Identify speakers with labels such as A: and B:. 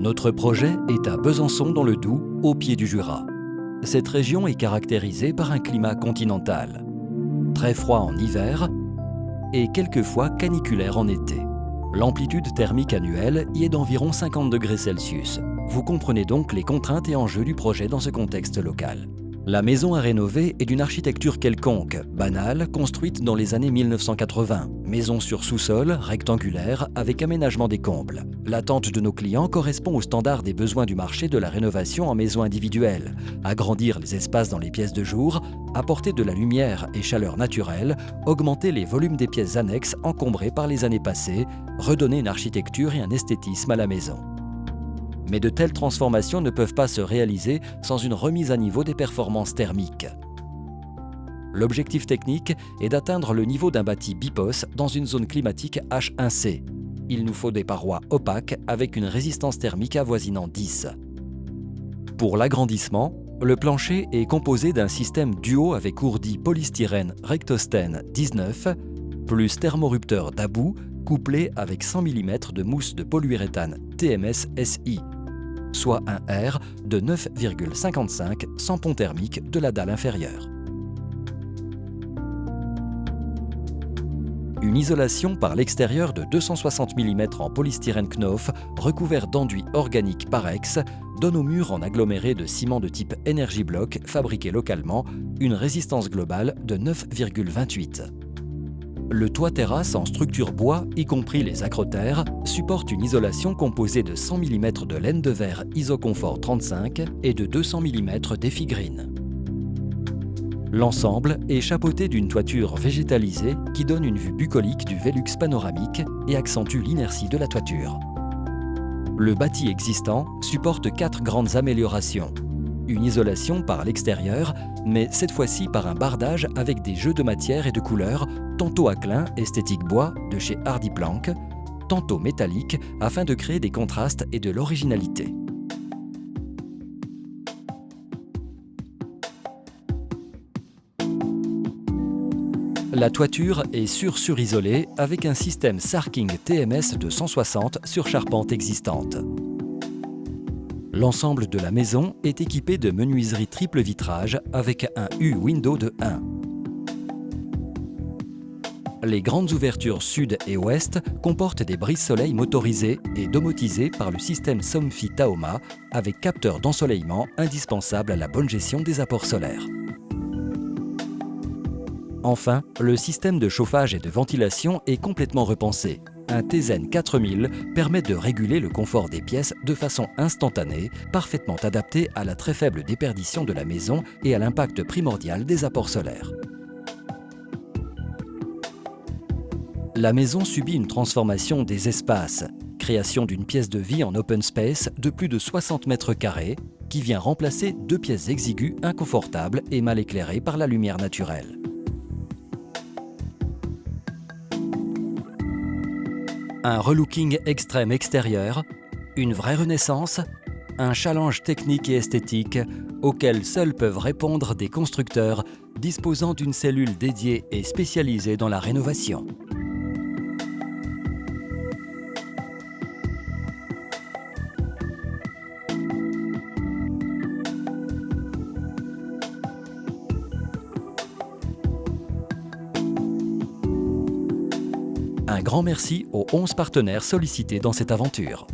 A: Notre projet est à Besançon dans le Doubs, au pied du Jura. Cette région est caractérisée par un climat continental, très froid en hiver et quelquefois caniculaire en été. L'amplitude thermique annuelle y est d'environ 50 degrés Celsius. Vous comprenez donc les contraintes et enjeux du projet dans ce contexte local. La maison à rénover est d'une architecture quelconque, banale, construite dans les années 1980. Maison sur sous-sol, rectangulaire, avec aménagement des combles. L'attente de nos clients correspond aux standards des besoins du marché de la rénovation en maison individuelle. Agrandir les espaces dans les pièces de jour, apporter de la lumière et chaleur naturelle, augmenter les volumes des pièces annexes encombrées par les années passées, redonner une architecture et un esthétisme à la maison. Mais de telles transformations ne peuvent pas se réaliser sans une remise à niveau des performances thermiques. L'objectif technique est d'atteindre le niveau d'un bâti BIPOS dans une zone climatique H1C. Il nous faut des parois opaques avec une résistance thermique avoisinant 10. Pour l'agrandissement, le plancher est composé d'un système duo avec ourdi polystyrène Rectostène 19 plus thermorupteur Dabou couplé avec 100 mm de mousse de polyuréthane TMS SI, soit un R de 9,55 sans pont thermique de la dalle inférieure. Une isolation par l'extérieur de 260 mm en polystyrène Knauf recouvert d'enduit organique Parex donne aux murs en aggloméré de ciment de type Energy Block fabriqué localement une résistance globale de 9,28. Le toit terrasse en structure bois, y compris les acrotères, supporte une isolation composée de 100 mm de laine de verre Isoconfort 35 et de 200 mm d'effigrine. L'ensemble est chapeauté d'une toiture végétalisée qui donne une vue bucolique du Velux panoramique et accentue l'inertie de la toiture. Le bâti existant supporte 4 grandes améliorations. Une isolation par l'extérieur, mais cette fois-ci par un bardage avec des jeux de matière et de couleurs, tantôt à clin esthétique bois de chez Hardy Plank, tantôt métallique afin de créer des contrastes et de l'originalité. La toiture est sur-isolée avec un système Sarking TMS de 160 sur charpente existante. L'ensemble de la maison est équipé de menuiserie triple vitrage avec un U-window de 1. Les grandes ouvertures sud et ouest comportent des brise-soleil motorisés et domotisés par le système Somfy Taoma avec capteur d'ensoleillement indispensable à la bonne gestion des apports solaires. Enfin, le système de chauffage et de ventilation est complètement repensé. Un Tezen 4000 permet de réguler le confort des pièces de façon instantanée, parfaitement adapté à la très faible déperdition de la maison et à l'impact primordial des apports solaires. La maison subit une transformation des espaces, création d'une pièce de vie en open space de plus de 60 mètres carrés qui vient remplacer 2 pièces exiguës inconfortables et mal éclairées par la lumière naturelle. Un relooking extrême extérieur, une vraie renaissance, un challenge technique et esthétique auquel seuls peuvent répondre des constructeurs disposant d'une cellule dédiée et spécialisée dans la rénovation. Un grand merci aux 11 partenaires sollicités dans cette aventure.